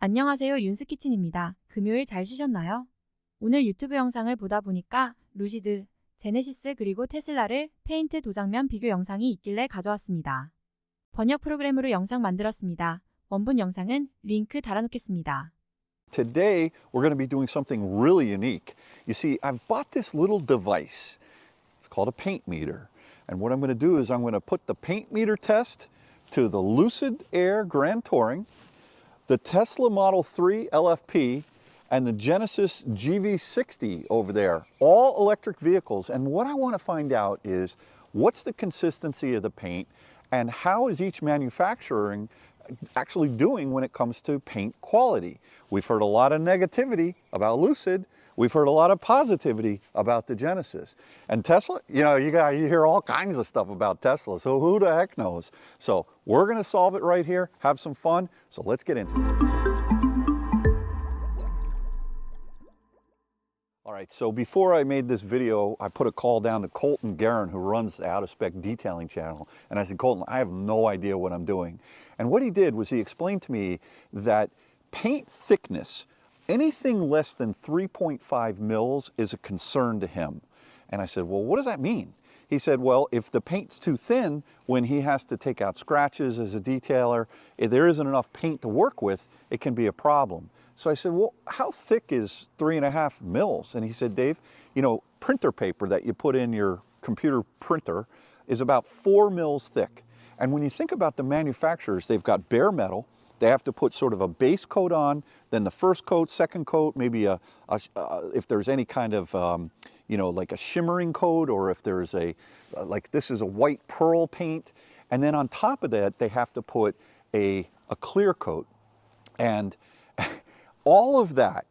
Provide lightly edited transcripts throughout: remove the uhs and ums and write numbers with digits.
안녕하세요, 윤스키친입니다. 금요일 잘 쉬셨나요? 오늘 유튜브 영상을 보다 보니까 루시드, 제네시스 그리고 테슬라를 페인트 도장면 비교 영상이 있길래 가져왔습니다. 번역 프로그램으로 영상 만들었습니다. 원본 영상은 링크 달아놓겠습니다. Today, we're going to be doing something really unique. You see, I've bought this little device. It's called a paint meter. And what I'm going to do is I'm going to put the paint meter test to the Lucid Air Grand Touring, the Tesla Model 3 LFP, and the Genesis GV60 over there, all electric vehicles. And what I want to find out is what's the consistency of the paint and how is each manufacturer actually doing when it comes to paint quality. We've heard a lot of negativity about Lucid. We've heard a lot of positivity about the Genesis. And Tesla, you hear all kinds of stuff about Tesla, so who the heck knows? So we're going to solve it right here, have some fun, so let's get into it. All right, so before I made this video, I put a call down to Colton Guerin, who runs the Out of Spec Detailing channel. And I said, Colton, I have no idea what I'm doing. And what he did was he explained to me that paint thickness, anything less than 3.5 mils is a concern to him. And I said, well, what does that mean? He said, well, if the paint's too thin, when he has to take out scratches as a detailer, if there isn't enough paint to work with, it can be a problem. So I said, well, how thick is 3.5 mils? And he said, Dave, printer paper that you put in your computer printer is about 4 mils thick. And when you think about the manufacturers, they've got bare metal. They have to put sort of a base coat on, then the first coat, second coat, maybe if there's any kind of, like a shimmering coat, or if there's like this is a white pearl paint. And then on top of that, they have to put a clear coat. And all of that,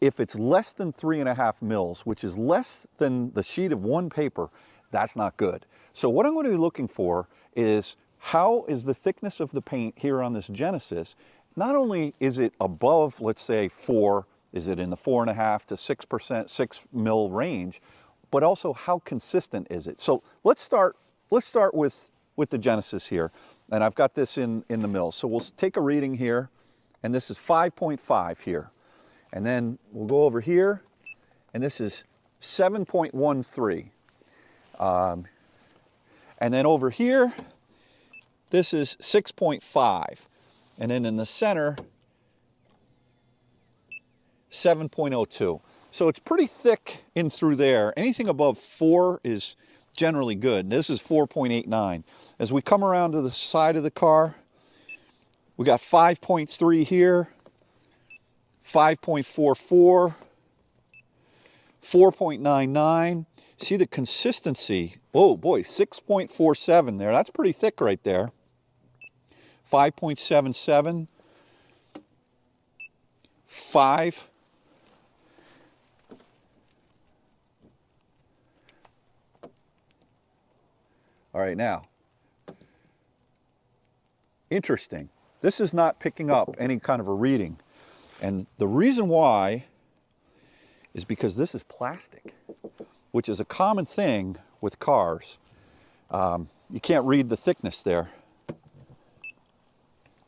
if it's less than 3.5 mils, which is less than the sheet of one paper, that's not good. So what I'm going to be looking for is how is the thickness of the paint here on this Genesis. Not only is it above, let's say 4, is it in the 4.5 to 6%, 6 mil range, but also how consistent is it? So let's start with the Genesis here. And I've got this in the mil. So we'll take a reading here. And this is 5.5 here. And then we'll go over here, and this is 7.13. And then over here, this is 6.5. And then in the center, 7.02. So it's pretty thick in through there. Anything above 4 is generally good. This is 4.89. As we come around to the side of the car, we got 5.3 here, 5.44, 4.99. See the consistency. Oh boy, 6.47 there. That's pretty thick right there. 5.77, 5. All right, now, interesting. This is not picking up any kind of a reading. And the reason why is because this is plastic, which is a common thing with cars. You can't read the thickness there.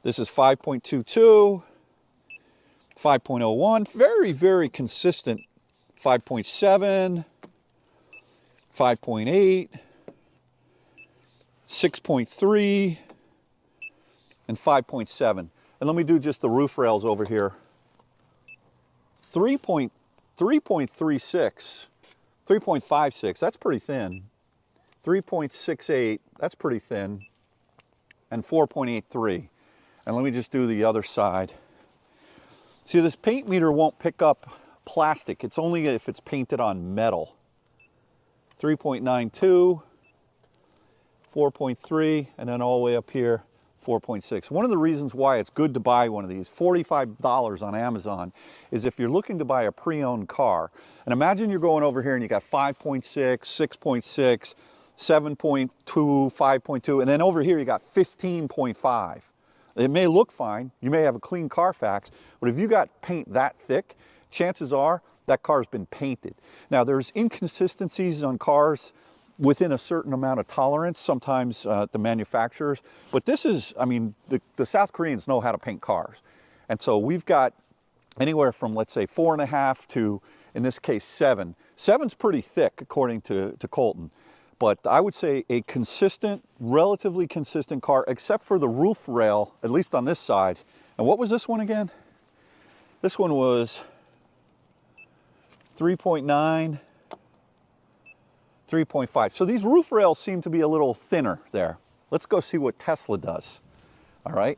This is 5.22, 5.01, very, very consistent. 5.7, 5.8, 6.3, and 5.7. And let me do just the roof rails over here. 3.36, 3.56, that's pretty thin. 3.68, that's pretty thin. And 4.83. And let me just do the other side. See, this paint meter won't pick up plastic. It's only if it's painted on metal. 3.92, 4.3, and then all the way up here, 4.6. One of the reasons why it's good to buy one of these, $45 on Amazon, is if you're looking to buy a pre-owned car. And imagine you're going over here and you got 5.6, 6.6, 7.2, 5.2, and then over here you got 15.5. It may look fine, you may have a clean Carfax, but if you got paint that thick, chances are that car's been painted. Now there's inconsistencies on cars within a certain amount of tolerance, sometimes the manufacturers. But this is, I mean, the South Koreans know how to paint cars. And so we've got anywhere from, let's say, 4.5 to, in this case, 7. 7's pretty thick, according to Colton. But I would say a consistent, relatively consistent car, except for the roof rail, at least on this side. And what was this one again? This one was 3.9, 3.5. So these roof rails seem to be a little thinner there. Let's go see what Tesla does. All right.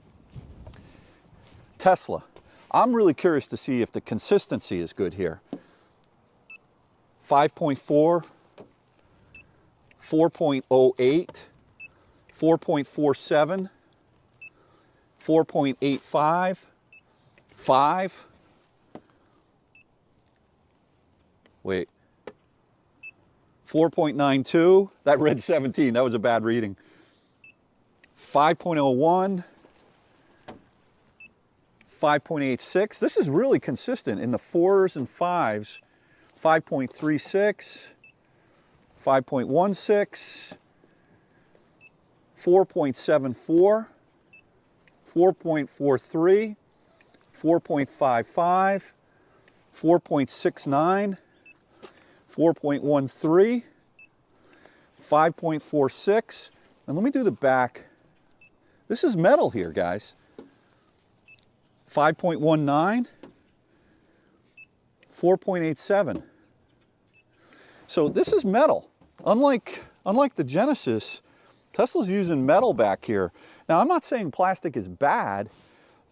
Tesla. I'm really curious to see if the consistency is good here. 5.4, 4.08, 4.47, 4.85, 5. Wait. 4.92. That read 17. That was a bad reading. 5.01. 5.86. This is really consistent in the 4s and 5s. 5.36, 5.16, 4.74, 4.43, 4.55, 4.69, 4.13, 5.46, and let me do the back. This is metal here, guys. 5.19, 4.87. So this is metal. Unlike the Genesis, Tesla's using metal back here. Now, I'm not saying plastic is bad,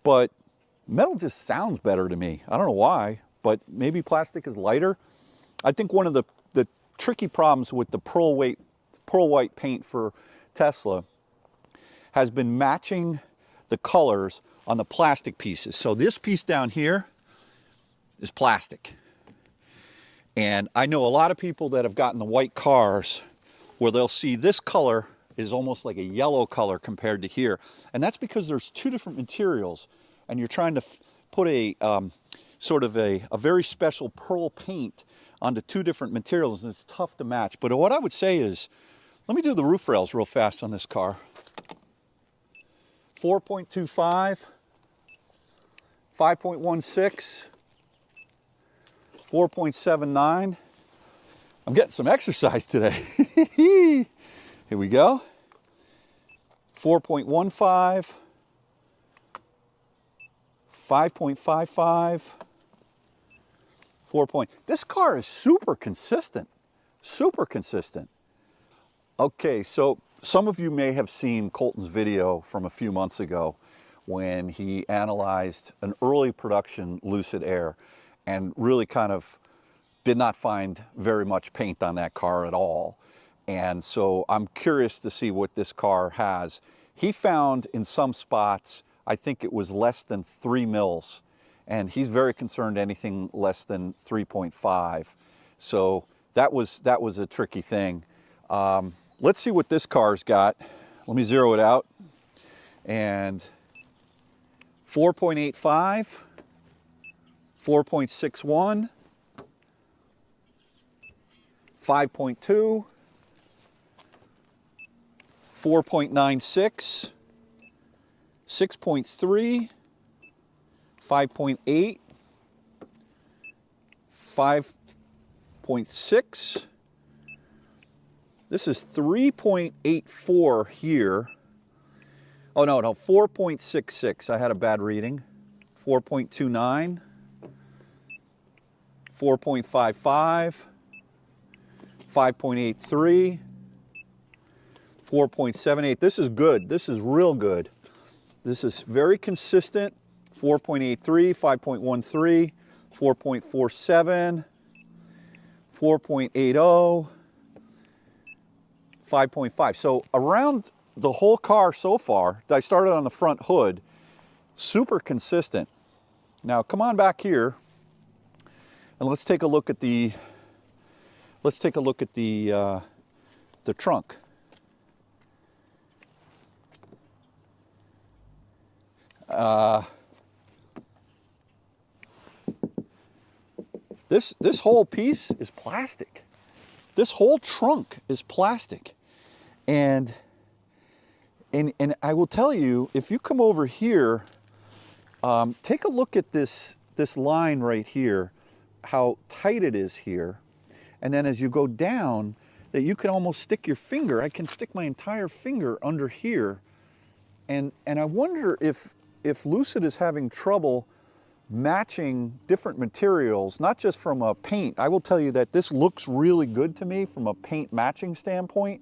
but metal just sounds better to me. I don't know why, but maybe plastic is lighter. I think one of the tricky problems with the pearl white paint for Tesla has been matching the colors on the plastic pieces. So this piece down here is plastic. And I know a lot of people that have gotten the white cars where they'll see this color is almost like a yellow color compared to here. And that's because there's two different materials and you're trying to put a sort of a very special pearl paint onto two different materials, and it's tough to match. But what I would say is, let me do the roof rails real fast on this car. 4.25, 5.16, 4.79. I'm getting some exercise today. Here we go. 4.15, 5.55, 4. This car is super consistent, super consistent. Okay, so some of you may have seen Colton's video from a few months ago when he analyzed an early production Lucid Air and really kind of did not find very much paint on that car at all. And so I'm curious to see what this car has. He found in some spots, I think it was less than 3 mils, and he's very concerned anything less than 3.5. So that was a tricky thing. Let's see what this car's got. Let me zero it out. And 4.85, 4.61, 5.2, 4.96, 6.3, 5.8, 5.6. This is 3.84 here. Oh, no, 4.66. I had a bad reading. 4.29, 4.55, 5.83, 4.78. This is good. This is real good. This is very consistent. 4.83, 5.13, 4.47, 4.80, 5.5. So around the whole car so far, I started on the front hood, super consistent. Now come on back here and let's take a look at the trunk. This whole piece is plastic. This whole trunk is plastic. And I will tell you, if you come over here Take a look at this line right here, how tight it is here. And then as you go down, that you can almost stick your finger. I can stick my entire finger under here. And I wonder if Lucid is having trouble matching different materials, not just from a paint. I will tell you that this looks really good to me from a paint matching standpoint.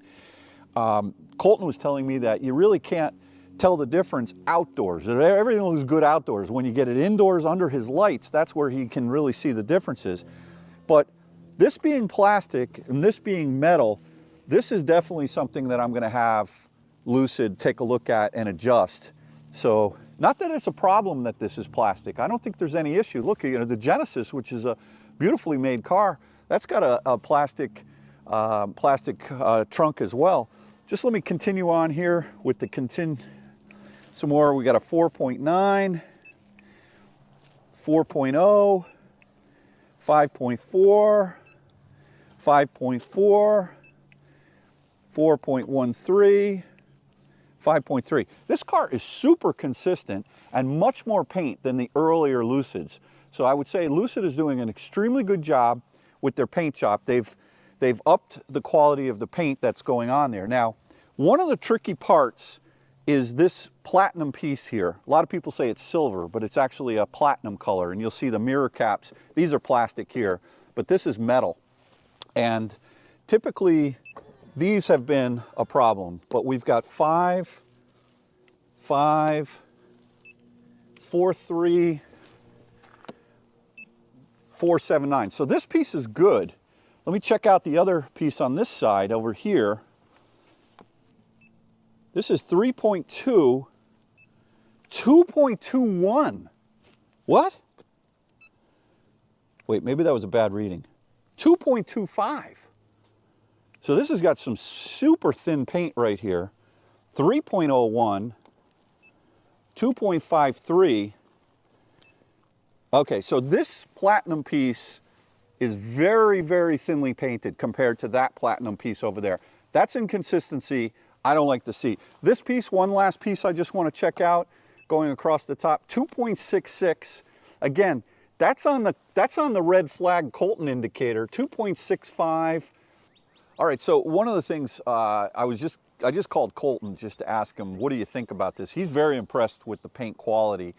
Colton was telling me that you really can't tell the difference outdoors. Everything looks good outdoors. When you get it indoors under his lights, that's where he can really see the differences. But this being plastic and this being metal, this is definitely something that I'm going to have Lucid take a look at and adjust. So, not that it's a problem that this is plastic. I don't think there's any issue. Look, you know, the Genesis, which is a beautifully made car, that's got a plastic trunk as well. Just let me continue on here with the some more. We got a 4.9, 4.0, 5.4, 5.4, 4.13, 5.3. This car is super consistent and much more paint than the earlier Lucids. So I would say Lucid is doing an extremely good job with their paint shop. They've upped the quality of the paint that's going on there. Now, one of the tricky parts is this platinum piece here. A lot of people say it's silver, but it's actually a platinum color, and you'll see the mirror caps. These are plastic here, but this is metal. And typically, these have been a problem, but we've got 5, 5, 4, 3, 4, 7, 9. So this piece is good. Let me check out the other piece on this side over here. This is 3.2, 2.21. What? Wait, maybe that was a bad reading. 2.25. So this has got some super thin paint right here. 3.01, 2.53. Okay, so this platinum piece is very, very thinly painted compared to that platinum piece over there. That's inconsistency I don't like to see. This piece, one last piece I just want to check out, going across the top, 2.66. Again, that's on the red flag Colton indicator, 2.65. All right, so one of the things I just called Colton just to ask him, what do you think about this? He's very impressed with the paint quality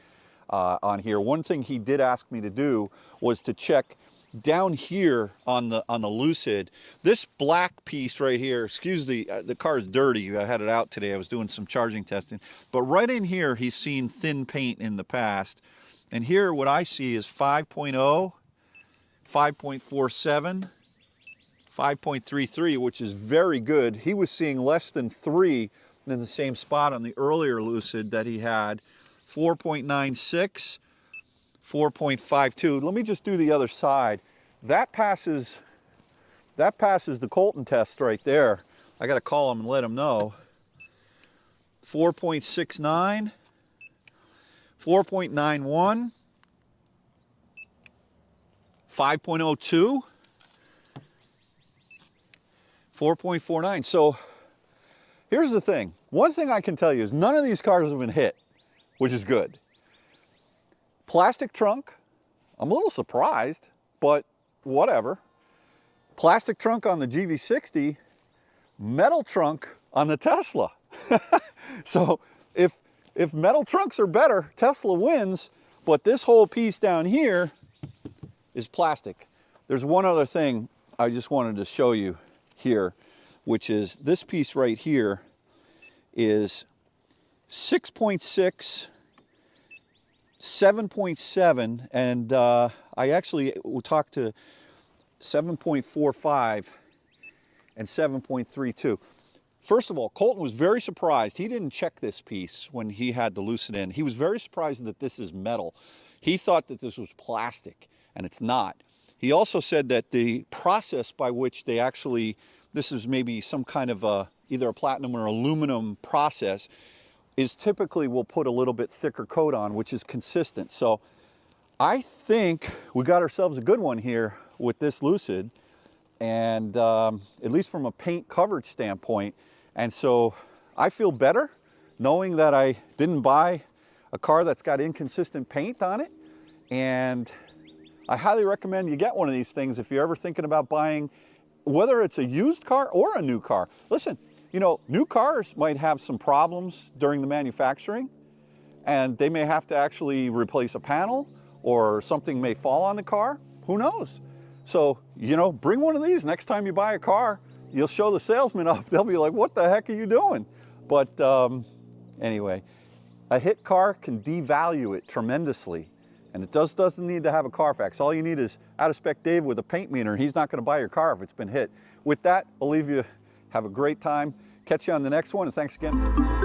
on here. One thing he did ask me to do was to check down here on the Lucid, this black piece right here. Excuse the car is dirty. I had it out today. I was doing some charging testing, but right in here he's seen thin paint in the past, and here what I see is 5.0, 5.47. 5.33, which is very good. He was seeing less than 3 in the same spot on the earlier Lucid that he had. 4.96, 4.52. Let me just do the other side. That passes the Colton test right there. I got to call him and let him know. 4.69, 4.91, 5.02. 4.49. So here's the thing. One thing I can tell you is none of these cars have been hit, which is good. Plastic trunk, I'm a little surprised, but whatever. Plastic trunk on the GV60, metal trunk on the Tesla. So if metal trunks are better, Tesla wins, but this whole piece down here is plastic. There's one other thing I just wanted to show you here, which is this piece right here is 6.6, 7.7, and I actually will talk to 7.45 and 7.32. First of all, Colton was very surprised. He didn't check this piece when he had the Lucid in. He was very surprised that this is metal. He thought that this was plastic, and it's not. He also said that the process by which they actually, this is maybe some kind of either a platinum or aluminum process, is typically we'll put a little bit thicker coat on, which is consistent. So I think we got ourselves a good one here with this Lucid, and at least from a paint coverage standpoint. And so I feel better knowing that I didn't buy a car that's got inconsistent paint on it. And I highly recommend you get one of these things if you're ever thinking about buying, whether it's a used car or a new car. Listen, you know, new cars might have some problems during the manufacturing, and they may have to actually replace a panel, or something may fall on the car. Who knows? So, you know, bring one of these next time you buy a car. You'll show the salesman up. They'll be like, what the heck are you doing? But anyway, a hit car can devalue it tremendously. And it doesn't need to have a Carfax. All you need is out-of-spec Dave with a paint meter. He's not going to buy your car if it's been hit. With that, I'll leave you. Have a great time. Catch you on the next one, and thanks again.